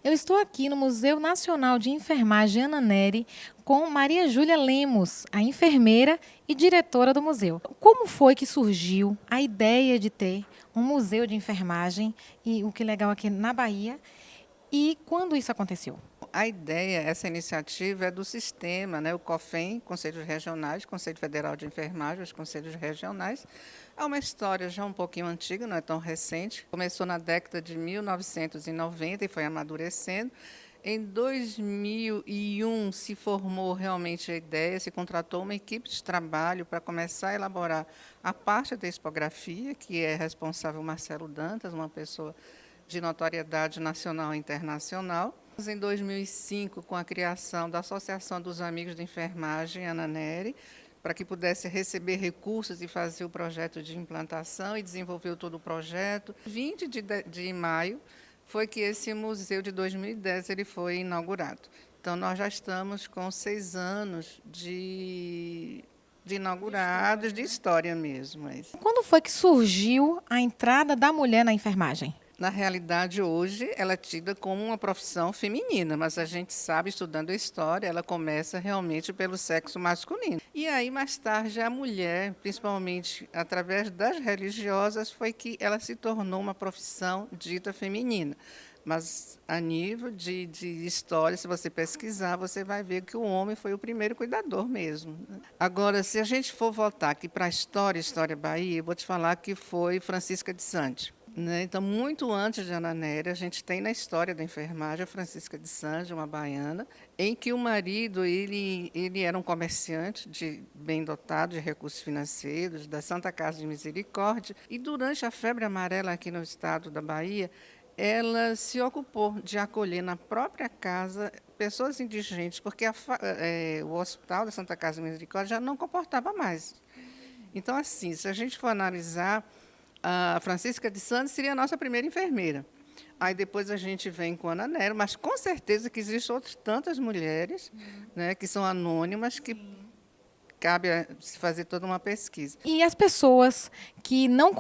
Eu estou aqui no Museu Nacional de Enfermagem Ana Nery com Maria Júlia Lemos, a enfermeira e diretora do museu. Como foi que surgiu a ideia de ter um museu de enfermagem e o que é legal aqui na Bahia e quando isso aconteceu? A ideia, essa iniciativa é do sistema, né? O COFEN, Conselhos Regionais, Conselho Federal de Enfermagem, os Conselhos Regionais. É uma história já um pouquinho antiga, não é tão recente. Começou na década de 1990 e foi amadurecendo. Em 2001 se formou realmente a ideia, se contratou uma equipe de trabalho para começar a elaborar a parte da expografia, que é responsável Marcelo Dantas, uma pessoa de notoriedade nacional e internacional. Em 2005, com a criação da Associação dos Amigos de Enfermagem, Ana Nery, para que pudesse receber recursos e fazer o projeto de implantação e desenvolveu todo o projeto. 20 de maio foi que esse museu de 2010 ele foi inaugurado. Então, nós já estamos com 6 anos de inaugurados, de história mesmo. Quando foi que surgiu a entrada da mulher na enfermagem? Na realidade, hoje, ela é tida como uma profissão feminina, mas a gente sabe, estudando a história, ela começa realmente pelo sexo masculino. E aí, mais tarde, a mulher, principalmente através das religiosas, foi que ela se tornou uma profissão dita feminina. Mas, a nível de história, se você pesquisar, você vai ver que o homem foi o primeiro cuidador mesmo. Agora, se a gente for voltar aqui para a História Bahia, eu vou te falar que foi Francisca de Sante. Então, muito antes de Ana Nery, a gente tem na história da enfermagem a Francisca de Sante, uma baiana, em que o marido ele era um comerciante bem dotado de recursos financeiros, da Santa Casa de Misericórdia, e durante a febre amarela aqui no estado da Bahia, ela se ocupou de acolher na própria casa pessoas indigentes, porque o hospital da Santa Casa de Misericórdia já não comportava mais. Então, assim, se a gente for analisar, a Francisca de Sante seria a nossa primeira enfermeira. Aí depois a gente vem com a Ana Nery, mas com certeza que existem outras tantas mulheres, né, que são anônimas, que cabe se fazer toda uma pesquisa. E as pessoas que não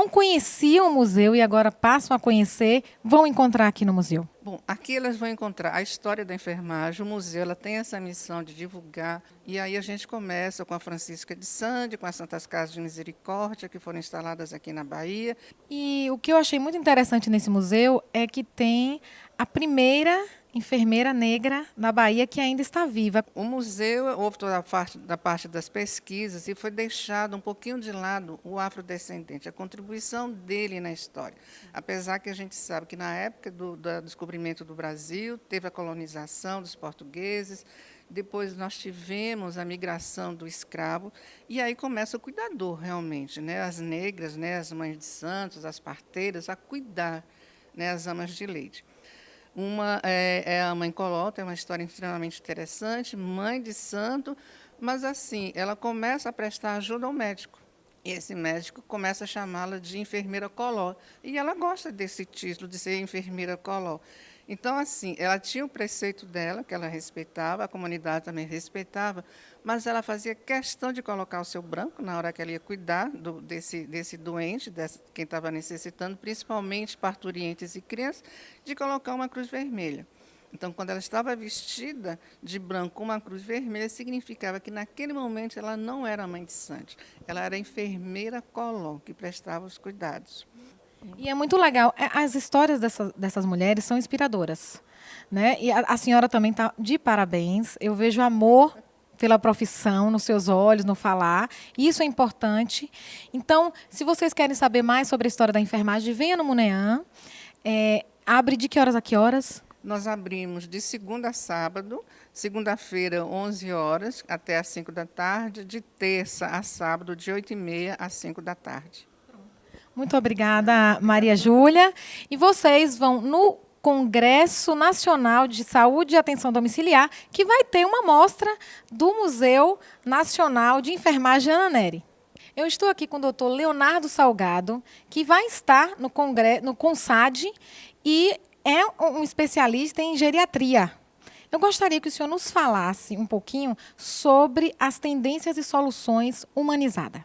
conheciam o museu e agora passam a conhecer, vão encontrar aqui no museu? Bom, aqui elas vão encontrar a história da enfermagem, o museu ela tem essa missão de divulgar, e aí a gente começa com a Francisca de Sante, com as Santas Casas de Misericórdia, que foram instaladas aqui na Bahia. E o que eu achei muito interessante nesse museu é que tem a primeira enfermeira negra na Bahia que ainda está viva. O museu houve toda da parte das pesquisas e foi deixado um pouquinho de lado o afrodescendente, a contribuição dele na história. Apesar que a gente sabe que na época do descobrimento do Brasil, teve a colonização dos portugueses, depois nós tivemos a migração do escravo, e aí começa o cuidador realmente, né? As negras, né? As mães de santos, as parteiras, a cuidar, né? As amas de leite. Uma é a Mãe Colota, é uma história extremamente interessante, mãe de santo, mas assim, ela começa a prestar ajuda ao médico. E esse médico começa a chamá-la de enfermeira Coló. E ela gosta desse título de ser enfermeira Coló. Então, assim, ela tinha o preceito dela, que ela respeitava, a comunidade também respeitava, mas ela fazia questão de colocar o seu branco na hora que ela ia cuidar desse doente, quem estava necessitando, principalmente parturientes e crianças, de colocar uma cruz vermelha. Então, quando ela estava vestida de branco com uma cruz vermelha, significava que, naquele momento, ela não era mãe de Sante, ela era enfermeira Coló, que prestava os cuidados. E é muito legal. As histórias dessas mulheres são inspiradoras, né? E a senhora também está de parabéns. Eu vejo amor pela profissão nos seus olhos, no falar. Isso é importante. Então, se vocês querem saber mais sobre a história da enfermagem, venha no Muneã. Abre de que horas a que horas? Nós abrimos de segunda a sábado, segunda-feira, 11 horas, até às 5 da tarde, de terça a sábado, de 8h30 às 5 da tarde. Muito obrigada, Maria Júlia. E vocês vão no Congresso Nacional de Saúde e Atenção Domiciliar, que vai ter uma mostra do Museu Nacional de Enfermagem Ana Nery. Eu estou aqui com o doutor Leonardo Salgado, que vai estar no CONSAD e é um especialista em geriatria. Eu gostaria que o senhor nos falasse um pouquinho sobre as tendências e soluções humanizadas.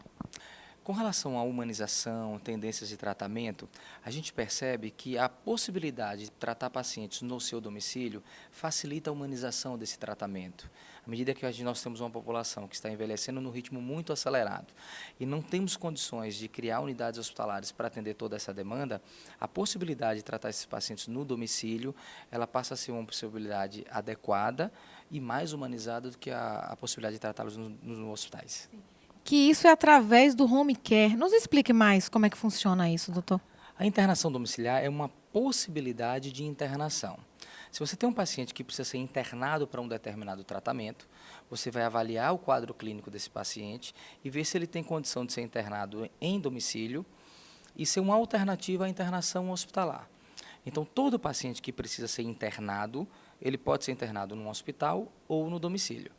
Com relação à humanização, tendências de tratamento, a gente percebe que a possibilidade de tratar pacientes no seu domicílio facilita a humanização desse tratamento. À medida que nós temos uma população que está envelhecendo num ritmo muito acelerado e não temos condições de criar unidades hospitalares para atender toda essa demanda, a possibilidade de tratar esses pacientes no domicílio, ela passa a ser uma possibilidade adequada e mais humanizada do que a possibilidade de tratá-los nos hospitais. Que isso é através do home care. Nos explique mais como é que funciona isso, doutor. A internação domiciliar é uma possibilidade de internação. Se você tem um paciente que precisa ser internado para um determinado tratamento, você vai avaliar o quadro clínico desse paciente e ver se ele tem condição de ser internado em domicílio e ser uma alternativa à internação hospitalar. Então, todo paciente que precisa ser internado, ele pode ser internado num hospital ou no domicílio.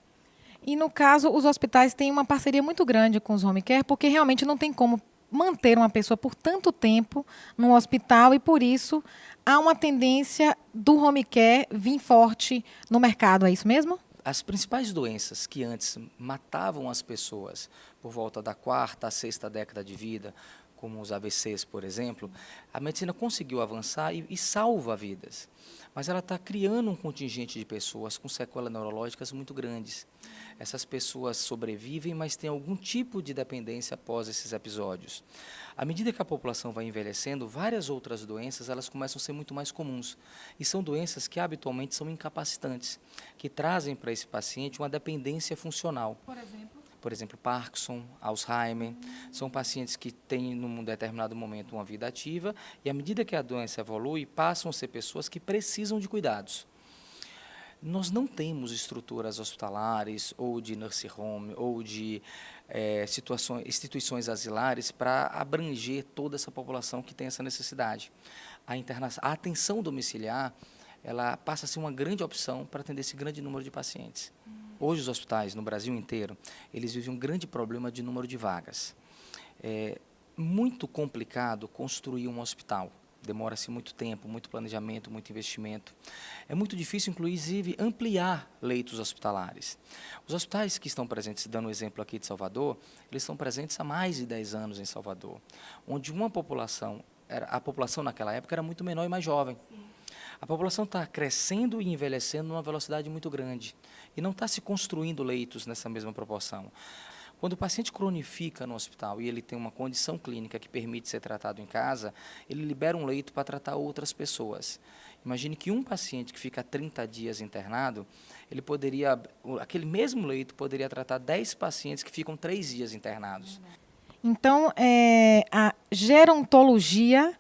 E, no caso, os hospitais têm uma parceria muito grande com os home care, porque realmente não tem como manter uma pessoa por tanto tempo no hospital e, por isso, há uma tendência do home care vir forte no mercado, é isso mesmo? As principais doenças que antes matavam as pessoas por volta da 4ª a 6ª década de vida, como os AVCs, por exemplo, a medicina conseguiu avançar e salva vidas. Mas ela está criando um contingente de pessoas com sequelas neurológicas muito grandes. Essas pessoas sobrevivem, mas têm algum tipo de dependência após esses episódios. À medida que a população vai envelhecendo, várias outras doenças elas começam a ser muito mais comuns. E são doenças que habitualmente são incapacitantes, que trazem para esse paciente uma dependência funcional. Por exemplo, Parkinson, Alzheimer, são pacientes que têm, num determinado momento, uma vida ativa e, à medida que a doença evolui, passam a ser pessoas que precisam de cuidados. Nós não temos estruturas hospitalares ou de nursing home ou de instituições asilares para abranger toda essa população que tem essa necessidade. A atenção domiciliar ela passa a ser uma grande opção para atender esse grande número de pacientes. Hoje, os hospitais, no Brasil inteiro, eles vivem um grande problema de número de vagas. É muito complicado construir um hospital. Demora-se muito tempo, muito planejamento, muito investimento. É muito difícil, inclusive, ampliar leitos hospitalares. Os hospitais que estão presentes, dando o exemplo aqui de Salvador, eles estão presentes há mais de 10 anos em Salvador, onde a população naquela época era muito menor e mais jovem. A população está crescendo e envelhecendo numa velocidade muito grande e não está se construindo leitos nessa mesma proporção. Quando o paciente cronifica no hospital e ele tem uma condição clínica que permite ser tratado em casa, ele libera um leito para tratar outras pessoas. Imagine que um paciente que fica 30 dias internado, aquele mesmo leito poderia tratar 10 pacientes que ficam 3 dias internados. Então, a gerontologia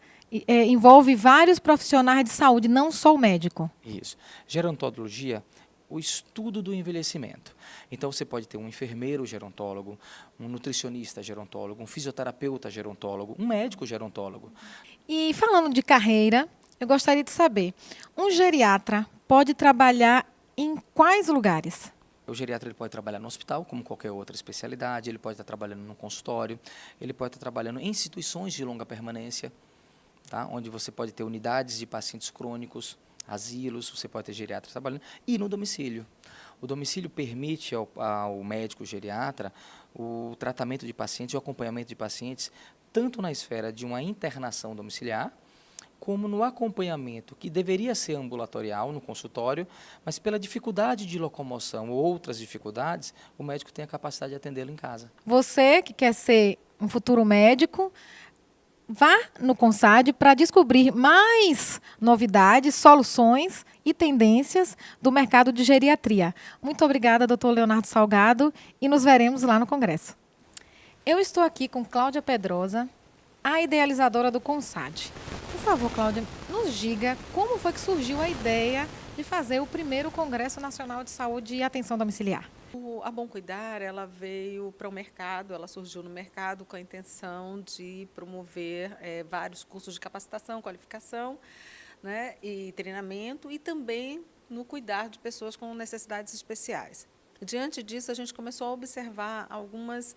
envolve vários profissionais de saúde, não só o médico. Isso. Gerontologia, o estudo do envelhecimento. Então, você pode ter um enfermeiro gerontólogo, um nutricionista gerontólogo, um fisioterapeuta gerontólogo, um médico gerontólogo. E falando de carreira, eu gostaria de saber, um geriatra pode trabalhar em quais lugares? O geriatra ele pode trabalhar no hospital, como qualquer outra especialidade, ele pode estar trabalhando no consultório, ele pode estar trabalhando em instituições de longa permanência, tá? Onde você pode ter unidades de pacientes crônicos, asilos, você pode ter geriatra trabalhando, e no domicílio. O domicílio permite ao médico geriatra o tratamento de pacientes, o acompanhamento de pacientes, tanto na esfera de uma internação domiciliar, como no acompanhamento, que deveria ser ambulatorial, no consultório, mas pela dificuldade de locomoção ou outras dificuldades, o médico tem a capacidade de atendê-lo em casa. Você que quer ser um futuro médico, vá no CONSAD para descobrir mais novidades, soluções e tendências do mercado de geriatria. Muito obrigada, doutor Leonardo Salgado, e nos veremos lá no Congresso. Eu estou aqui com Cláudia Pedrosa, a idealizadora do CONSAD. Por favor, Cláudia, nos diga como foi que surgiu a ideia de fazer o primeiro Congresso Nacional de Saúde e Atenção Domiciliar. A Bom Cuidar, ela veio para o mercado, ela surgiu no mercado com a intenção de promover vários cursos de capacitação, qualificação, né, e treinamento, e também no cuidar de pessoas com necessidades especiais. Diante disso, a gente começou a observar algumas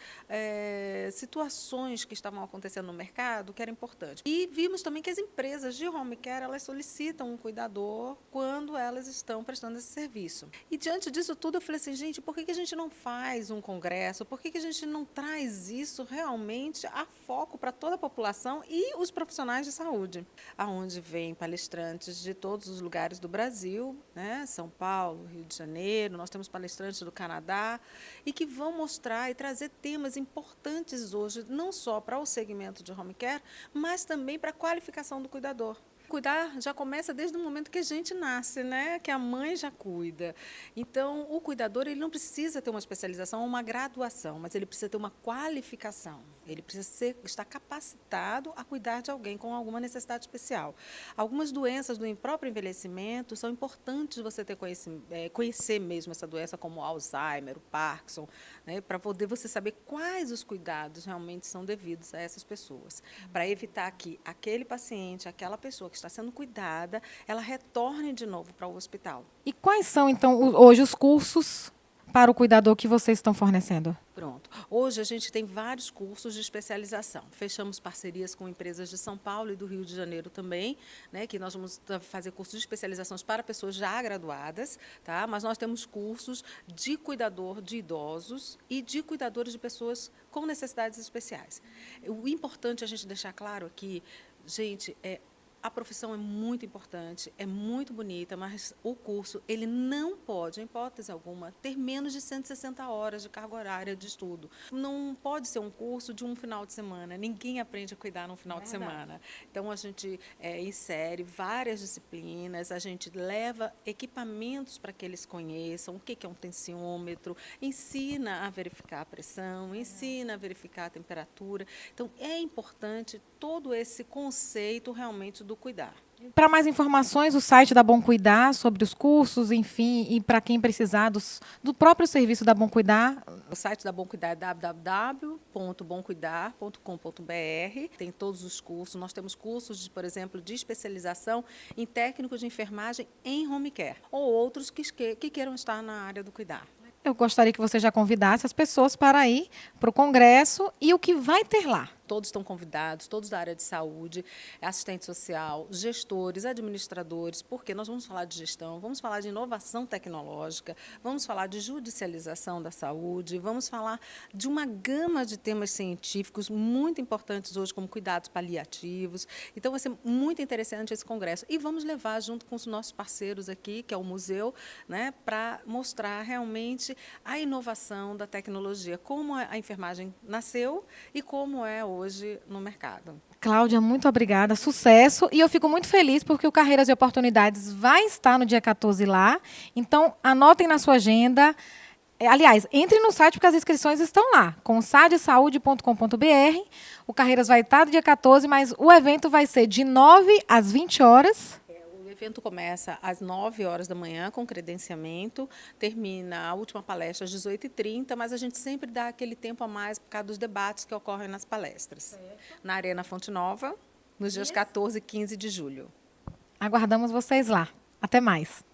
situações que estavam acontecendo no mercado que era importante. E vimos também que as empresas de home care, elas solicitam um cuidador quando elas estão prestando esse serviço. E diante disso tudo, eu falei assim, gente, por que a gente não faz um congresso? Por que a gente não traz isso realmente a foco para toda a população e os profissionais de saúde? Aonde vem palestrantes de todos os lugares do Brasil, né? São Paulo, Rio de Janeiro, nós temos palestrantes do Canadá, e que vão mostrar e trazer temas importantes hoje, não só para o segmento de home care, mas também para a qualificação do cuidador. Cuidar já começa desde o momento que a gente nasce, né? Que a mãe já cuida. Então, o cuidador, ele não precisa ter uma especialização ou uma graduação, mas ele precisa ter uma qualificação. Ele precisa estar capacitado a cuidar de alguém com alguma necessidade especial. Algumas doenças do próprio envelhecimento são importantes você ter conhecer mesmo essa doença, como o Alzheimer, o Parkinson, né? Para poder você saber quais os cuidados realmente são devidos a essas pessoas, para evitar que aquele paciente, aquela pessoa que está sendo cuidada, ela retorne de novo para o hospital. E quais são, então, hoje os cursos para o cuidador que vocês estão fornecendo? Pronto. Hoje a gente tem vários cursos de especialização. Fechamos parcerias com empresas de São Paulo e do Rio de Janeiro também, né, que nós vamos fazer cursos de especializações para pessoas já graduadas, tá? Mas nós temos cursos de cuidador de idosos e de cuidadores de pessoas com necessidades especiais. O importante é a gente deixar claro aqui, gente, a profissão é muito importante, é muito bonita, mas o curso ele não pode, em hipótese alguma, ter menos de 160 horas de carga horária de estudo. Não pode ser um curso de um final de semana. Ninguém aprende a cuidar num final de semana. Então, a gente insere várias disciplinas, a gente leva equipamentos para que eles conheçam o que é um tensiômetro, ensina a verificar a pressão, ensina a verificar a temperatura. Então, é importante todo esse conceito realmente do cuidar. Para mais informações, o site da Bom Cuidar, sobre os cursos, enfim, e para quem precisar do próprio serviço da Bom Cuidar. O site da Bom Cuidar é www.bomcuidar.com.br. Tem todos os cursos. Nós temos cursos, por exemplo, de especialização em técnico de enfermagem em home care, ou outros que queiram estar na área do cuidar. Eu gostaria que você já convidasse as pessoas para ir para o congresso e o que vai ter lá. Todos estão convidados, todos da área de saúde, assistente social, gestores, administradores, porque nós vamos falar de gestão, vamos falar de inovação tecnológica, vamos falar de judicialização da saúde, vamos falar de uma gama de temas científicos muito importantes hoje, como cuidados paliativos. Então, vai ser muito interessante esse congresso. E vamos levar junto com os nossos parceiros aqui, que é o museu, né, para mostrar realmente a inovação da tecnologia, como a enfermagem nasceu e como é hoje no mercado. Cláudia, muito obrigada, sucesso. E eu fico muito feliz porque o Carreiras e Oportunidades vai estar no dia 14 lá. Então, anotem na sua agenda. Aliás, entre no site porque as inscrições estão lá, consadesaude.com.br. O Carreiras vai estar no dia 14, mas o evento vai ser de 9 às 20 horas. O evento começa às 9 horas da manhã, com credenciamento, termina a última palestra às 18h30, mas a gente sempre dá aquele tempo a mais por causa dos debates que ocorrem nas palestras. Na Arena Fonte Nova, nos dias 14 e 15 de julho. Aguardamos vocês lá. Até mais.